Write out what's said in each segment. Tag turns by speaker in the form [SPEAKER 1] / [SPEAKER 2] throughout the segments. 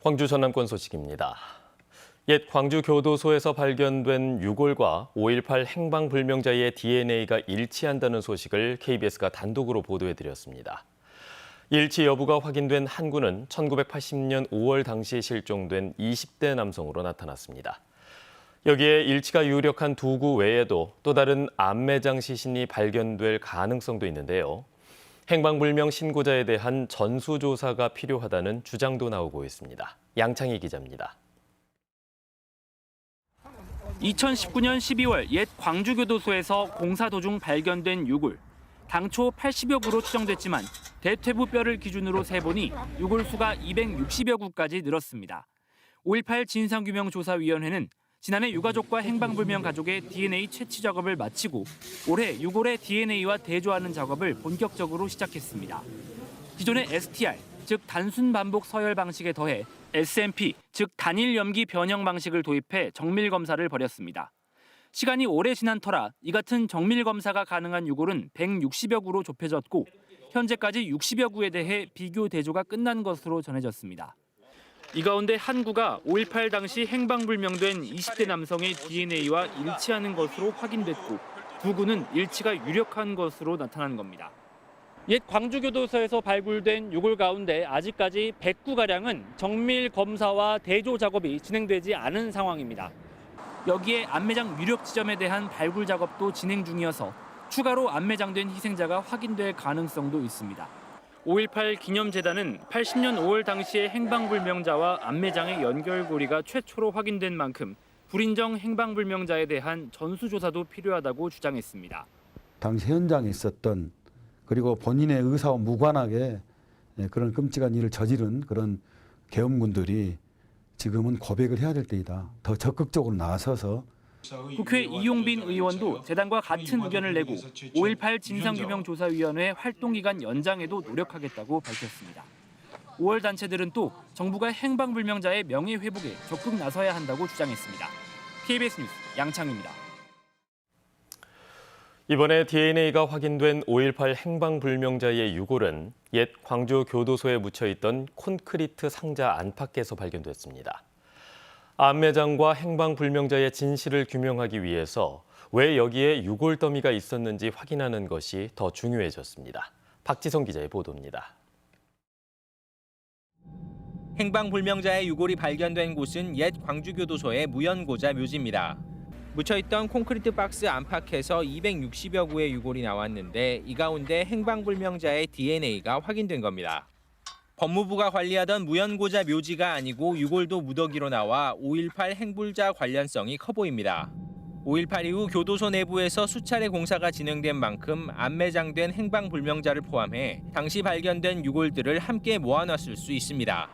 [SPEAKER 1] 광주 전남권 소식입니다. 옛 광주 교도소에서 발견된 유골과 5.18 행방불명자의 DNA가 일치한다는 소식을 KBS가 단독으로 보도해드렸습니다. 일치 여부가 확인된 한 구는 1980년 5월 당시 실종된 20대 남성으로 나타났습니다. 여기에 일치가 유력한 두 구 외에도 또 다른 암매장 시신이 발견될 가능성도 있는데요. 행방불명 신고자에 대한 전수조사가 필요하다는 주장도 나오고 있습니다. 양창희 기자입니다.
[SPEAKER 2] 2019년 12월 옛 광주교도소에서 공사 도중 발견된 유골. 당초 80여 구로 추정됐지만 대퇴부 뼈를 기준으로 세보니 유골 수가 260여 구까지 늘었습니다. 5.18 진상규명조사위원회는 지난해 유가족과 행방불명 가족의 DNA 채취 작업을 마치고 올해 유골의 DNA와 대조하는 작업을 본격적으로 시작했습니다. 기존의 STR, 즉 단순 반복 서열 방식에 더해 SMP, 즉 단일 염기 변형 방식을 도입해 정밀 검사를 벌였습니다. 시간이 오래 지난 터라 이 같은 정밀 검사가 가능한 유골은 160여 구로 좁혀졌고 현재까지 60여 구에 대해 비교 대조가 끝난 것으로 전해졌습니다. 이 가운데 한 구가 5.18 당시 행방불명된 20대 남성의 DNA와 일치하는 것으로 확인됐고 두 구는 일치가 유력한 것으로 나타난 겁니다. 옛 광주교도소에서 발굴된 유골 가운데 아직까지 100구가량은 정밀 검사와 대조 작업이 진행되지 않은 상황입니다. 여기에 암매장 유력 지점에 대한 발굴 작업도 진행 중이어서 추가로 암매장된 희생자가 확인될 가능성도 있습니다. 5.18 기념재단은 80년 5월 당시의 행방불명자와 암매장의 연결고리가 최초로 확인된 만큼 불인정 행방불명자에 대한 전수조사도 필요하다고 주장했습니다.
[SPEAKER 3] 당시 현장에 있었던 그리고 본인의 의사와 무관하게 그런 끔찍한 일을 저지른 그런 계엄군들이 지금은 고백을 해야 될 때이다. 더 적극적으로 나서서
[SPEAKER 2] 국회 이용빈 의원도 재단과 같은 의견을 내고 5.18 진상규명조사위원회 활동기간 연장에도 노력하겠다고 밝혔습니다. 5월 단체들은 또 정부가 행방불명자의 명예회복에 적극 나서야 한다고 주장했습니다. KBS 뉴스 양창입니다.
[SPEAKER 1] 이번에 DNA가 확인된 5.18 행방불명자의 유골은 옛 광주 교도소에 묻혀있던 콘크리트 상자 안팎에서 발견됐습니다. 암매장과 행방불명자의 진실을 규명하기 위해서 왜 여기에 유골 더미가 있었는지 확인하는 것이 더 중요해졌습니다. 박지성 기자의 보도입니다.
[SPEAKER 4] 행방불명자의 유골이 발견된 곳은 옛 광주교도소의 무연고자 묘지입니다. 묻혀있던 콘크리트 박스 안팎에서 260여 구의 유골이 나왔는데 이 가운데 행방불명자의 DNA가 확인된 겁니다. 법무부가 관리하던 무연고자 묘지가 아니고 유골도 무더기로 나와 5.18 행불자 관련성이 커 보입니다. 5.18 이후 교도소 내부에서 수차례 공사가 진행된 만큼 암매장된 행방불명자를 포함해 당시 발견된 유골들을 함께 모아놨을 수 있습니다.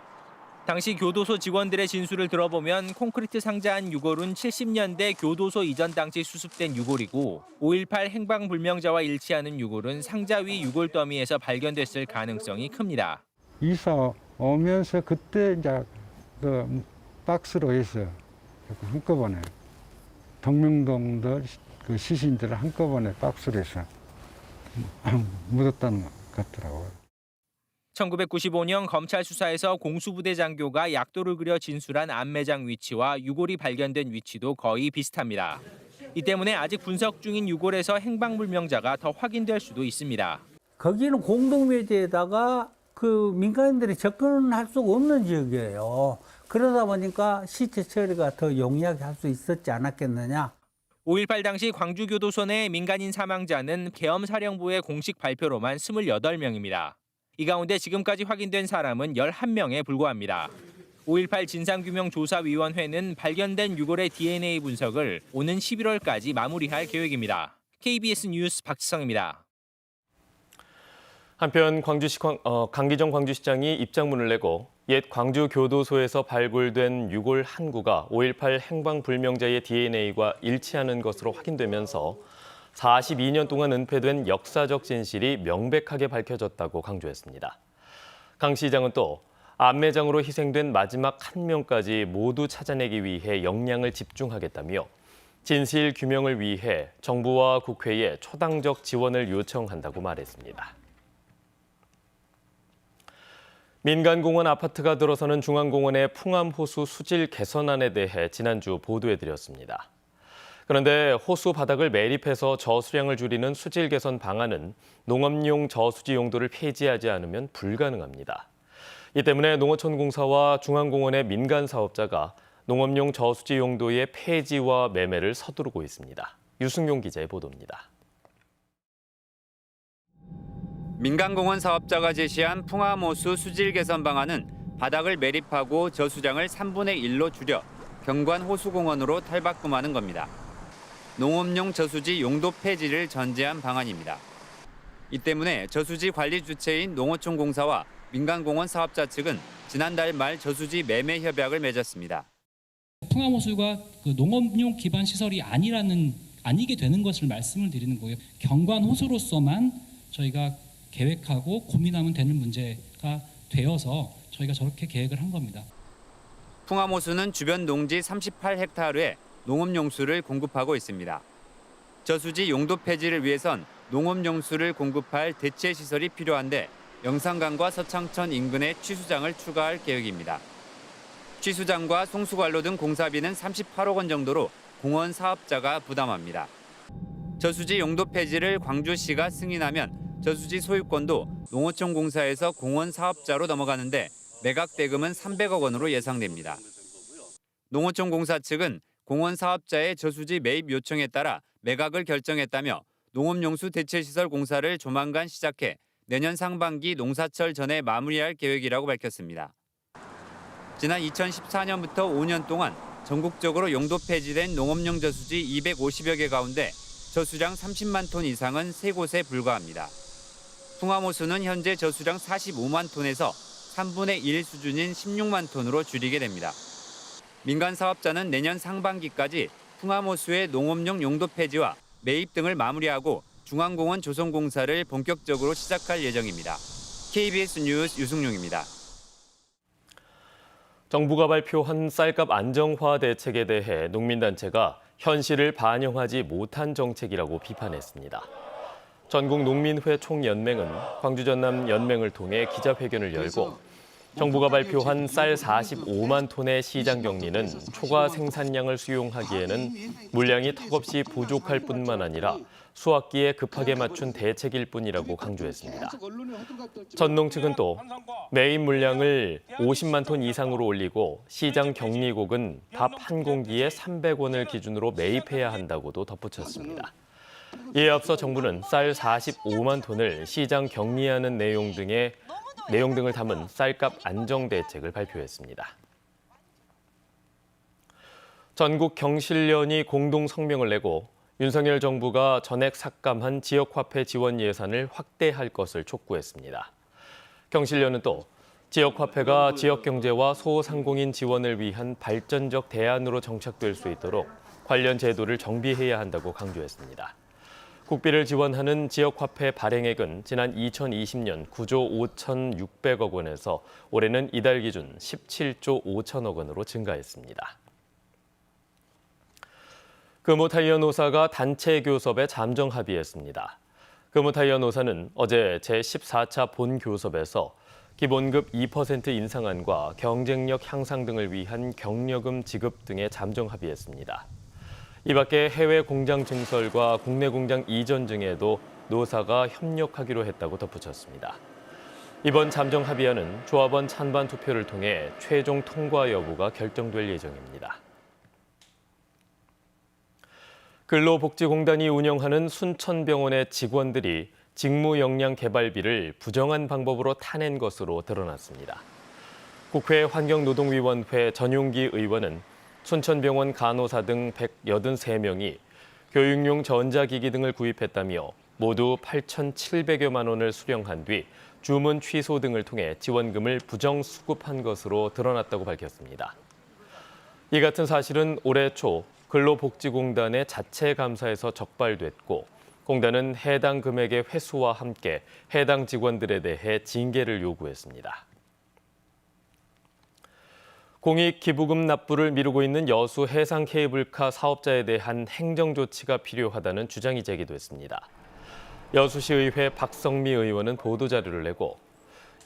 [SPEAKER 4] 당시 교도소 직원들의 진술을 들어보면 콘크리트 상자한 유골은 70년대 교도소 이전 당시 수습된 유골이고 5.18 행방불명자와 일치하는 유골은 상자 위 유골 더미에서 발견됐을 가능성이 큽니다.
[SPEAKER 5] 이사 오면서 그때 이제 그 박스로 해서 한꺼번에 동명동들 그 시신들을 한꺼번에 박스로 해서 묻었다는 것 같더라고요.
[SPEAKER 4] 1995년 검찰 수사에서 공수부대 장교가 약도를 그려 진술한 암매장 위치와 유골이 발견된 위치도 거의 비슷합니다. 이 때문에 아직 분석 중인 유골에서 행방불명자가 더 확인될 수도 있습니다.
[SPEAKER 6] 거기는 공동묘지에다가 그 민간인들이 접근할 수가 없는 지역이에요. 그러다 보니까 시체 처리가 더 용이하게 할 수 있었지 않았겠느냐.
[SPEAKER 4] 5.18 당시 광주교도소 내 민간인 사망자는 계엄사령부의 공식 발표로만 28명입니다. 이 가운데 지금까지 확인된 사람은 11명에 불과합니다. 5.18 진상규명조사위원회는 발견된 유골의 DNA 분석을 오는 11월까지 마무리할 계획입니다. KBS 뉴스 박지성입니다.
[SPEAKER 1] 한편 강기정 광주시장이 입장문을 내고 옛 광주교도소에서 발굴된 유골 한 구가 5.18 행방불명자의 DNA와 일치하는 것으로 확인되면서 42년 동안 은폐된 역사적 진실이 명백하게 밝혀졌다고 강조했습니다. 강 시장은 또 암매장으로 희생된 마지막 한 명까지 모두 찾아내기 위해 역량을 집중하겠다며 진실 규명을 위해 정부와 국회에 초당적 지원을 요청한다고 말했습니다. 민간공원 아파트가 들어서는 중앙공원의 풍암호수 수질 개선안에 대해 지난주 보도해드렸습니다. 그런데 호수 바닥을 매립해서 저수량을 줄이는 수질 개선 방안은 농업용 저수지 용도를 폐지하지 않으면 불가능합니다. 이 때문에 농어촌공사와 중앙공원의 민간 사업자가 농업용 저수지 용도의 폐지와 매매를 서두르고 있습니다. 유승용 기자의 보도입니다.
[SPEAKER 7] 민간공원 사업자가 제시한 풍암호수 수질 개선 방안은 바닥을 매립하고 저수량을 3분의 1로 줄여 경관 호수공원으로 탈바꿈하는 겁니다. 농업용 저수지 용도 폐지를 전제한 방안입니다. 이 때문에 저수지 관리 주체인 농어촌공사와 민간공원 사업자 측은 지난달 말 저수지 매매 협약을 맺었습니다.
[SPEAKER 8] 풍암호수가 농업용 기반 시설이 아니게 되는 것을 말씀을 드리는 거예요. 경관 호수로서만 저희가 계획하고 고민하면 되는 문제가 되어서 저희가 저렇게 계획을 한 겁니다.
[SPEAKER 7] 풍암호수는 주변 농지 38헥타르에 농업용수를 공급하고 있습니다. 저수지 용도 폐지를 위해선 농업용수를 공급할 대체 시설이 필요한데 영산강과 서창천 인근에 취수장을 추가할 계획입니다. 취수장과 송수관로 등 공사비는 38억 원 정도로 공원 사업자가 부담합니다. 저수지 용도 폐지를 광주시가 승인하면 저수지 소유권도 농어촌공사에서 공원 사업자로 넘어가는데 매각 대금은 300억 원으로 예상됩니다. 농어촌공사 측은 공원 사업자의 저수지 매입 요청에 따라 매각을 결정했다며 농업용수 대체시설 공사를 조만간 시작해 내년 상반기 농사철 전에 마무리할 계획이라고 밝혔습니다. 지난 2014년부터 5년 동안 전국적으로 용도 폐지된 농업용 저수지 250여 개 가운데 저수량 30만 톤 이상은 3곳에 불과합니다. 풍암호수는 현재 저수량 45만 톤에서 3분의 1 수준인 16만 톤으로 줄이게 됩니다. 민간 사업자는 내년 상반기까지 풍암호수의 농업용 용도 폐지와 매입 등을 마무리하고 중앙공원 조성 공사를 본격적으로 시작할 예정입니다. KBS 뉴스 유승용입니다.
[SPEAKER 1] 정부가 발표한 쌀값 안정화 대책에 대해 농민단체가 현실을 반영하지 못한 정책이라고 비판했습니다. 전국농민회 총연맹은 광주 전남 연맹을 통해 기자회견을 열고 정부가 발표한 쌀 45만 톤의 시장 격리는 초과 생산량을 수용하기에는 물량이 턱없이 부족할 뿐만 아니라 수확기에 급하게 맞춘 대책일 뿐이라고 강조했습니다. 전농 측은 또 매입 물량을 50만 톤 이상으로 올리고 시장 격리곡은 밥 한 공기에 300원을 기준으로 매입해야 한다고도 덧붙였습니다. 이에 앞서 정부는 쌀 45만 톤을 시장 격리하는 내용 등을 담은 쌀값 안정 대책을 발표했습니다. 전국 경실련이 공동 성명을 내고 윤석열 정부가 전액 삭감한 지역화폐 지원 예산을 확대할 것을 촉구했습니다. 경실련은 또 지역화폐가 지역경제와 소상공인 지원을 위한 발전적 대안으로 정착될 수 있도록 관련 제도를 정비해야 한다고 강조했습니다. 국비를 지원하는 지역화폐 발행액은 지난 2020년 9조 5,600억 원에서 올해는 이달 기준 17조 5천억 원으로 증가했습니다. 금호타이어 노사가 단체 교섭에 잠정 합의했습니다. 금호타이어 노사는 어제 제14차 본교섭에서 기본급 2% 인상안과 경쟁력 향상 등을 위한 경력금 지급 등에 잠정 합의했습니다. 이 밖에 해외 공장 증설과 국내 공장 이전 등에도 노사가 협력하기로 했다고 덧붙였습니다. 이번 잠정 합의안은 조합원 찬반 투표를 통해 최종 통과 여부가 결정될 예정입니다. 근로복지공단이 운영하는 순천병원의 직원들이 직무 역량 개발비를 부정한 방법으로 타낸 것으로 드러났습니다. 국회 환경노동위원회 전용기 의원은 순천병원 간호사 등 183명이 교육용 전자기기 등을 구입했다며 모두 8,700여만 원을 수령한 뒤 주문 취소 등을 통해 지원금을 부정 수급한 것으로 드러났다고 밝혔습니다. 이 같은 사실은 올해 초 근로복지공단의 자체 감사에서 적발됐고 공단은 해당 금액의 회수와 함께 해당 직원들에 대해 징계를 요구했습니다. 공익 기부금 납부를 미루고 있는 여수 해상 케이블카 사업자에 대한 행정 조치가 필요하다는 주장이 제기됐습니다. 여수시의회 박성미 의원은 보도자료를 내고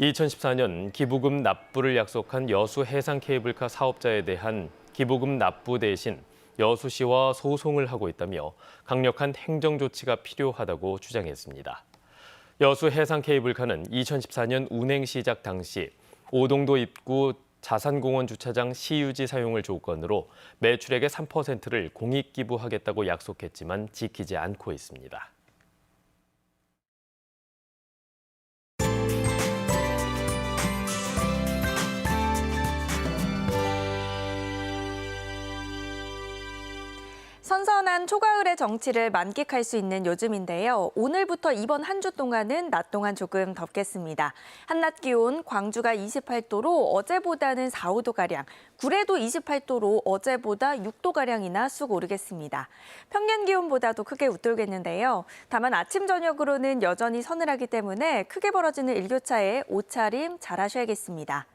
[SPEAKER 1] 2014년 기부금 납부를 약속한 여수 해상 케이블카 사업자에 대한 기부금 납부 대신 여수시와 소송을 하고 있다며 강력한 행정 조치가 필요하다고 주장했습니다. 여수 해상 케이블카는 2014년 운행 시작 당시 오동도 입구 자산공원 주차장 시유지 사용을 조건으로 매출액의 3%를 공익 기부하겠다고 약속했지만 지키지 않고 있습니다.
[SPEAKER 9] 선선한 초가을의 정취를 만끽할 수 있는 요즘인데요. 오늘부터 이번 한 주 동안은 낮 동안 조금 덥겠습니다. 한낮 기온 광주가 28도로 어제보다는 4, 5도가량, 구례도 28도로 어제보다 6도가량이나 쑥 오르겠습니다. 평년 기온보다도 크게 웃돌겠는데요. 다만 아침 저녁으로는 여전히 서늘하기 때문에 크게 벌어지는 일교차에 옷차림 잘 하셔야겠습니다.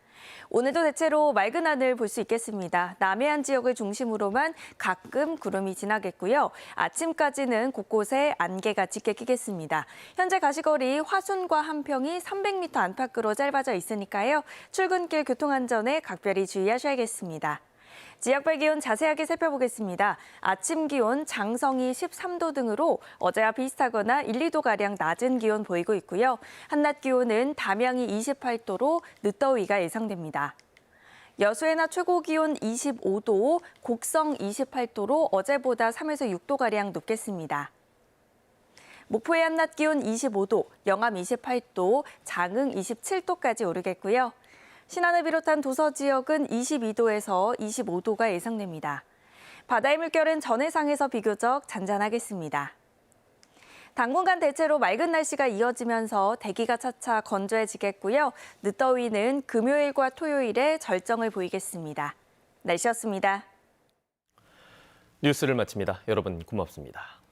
[SPEAKER 9] 오늘도 대체로 맑은 하늘 볼 수 있겠습니다. 남해안 지역을 중심으로만 가끔 구름이 지나겠고요. 아침까지는 곳곳에 안개가 짙게 끼겠습니다. 현재 가시거리 화순과 한평이 300m 안팎으로 짧아져 있으니까요. 출근길 교통안전에 각별히 주의하셔야겠습니다. 지역별 기온 자세하게 살펴보겠습니다. 아침 기온 장성이 13도 등으로 어제와 비슷하거나 1, 2도가량 낮은 기온 보이고 있고요. 한낮 기온은 담양이 28도로 늦더위가 예상됩니다. 여수의 낮 최고 기온 25도, 곡성 28도로 어제보다 3에서 6도가량 높겠습니다. 목포의 한낮 기온 25도, 영암 28도, 장흥 27도까지 오르겠고요. 신안을 비롯한 도서 지역은 22도에서 25도가 예상됩니다. 바다의 물결은 전해상에서 비교적 잔잔하겠습니다. 당분간 대체로 맑은 날씨가 이어지면서 대기가 차차 건조해지겠고요. 늦더위는 금요일과 토요일에 절정을 보이겠습니다. 날씨였습니다.
[SPEAKER 1] 뉴스를 마칩니다. 여러분 고맙습니다.